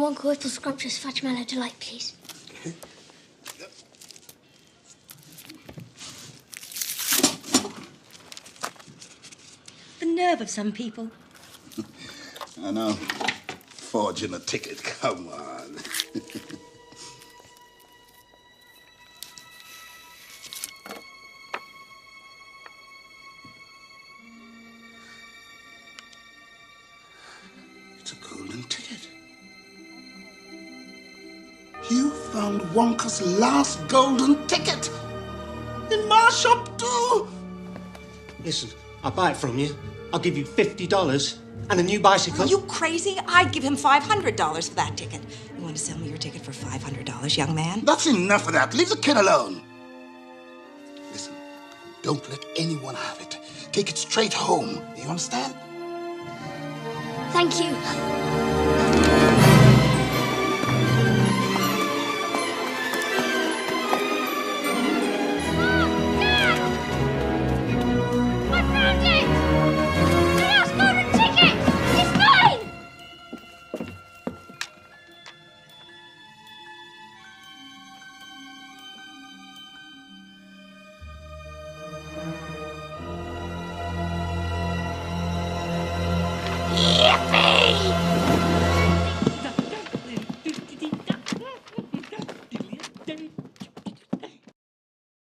one quarter scrumptious fudge mallow delight, please. The nerve of some people. I know. Forging a ticket, come on. It's a golden ticket. You found Wonka's last golden ticket. In my shop, too. Listen, I'll buy it from you. I'll give you $50 and a new bicycle. Are you crazy? I'd give him $500 for that ticket. You want to sell me your ticket for $500, young man? That's enough of that. Leave the kid alone. Listen, don't let anyone have it. Take it straight home. You understand? Thank you. Yippee!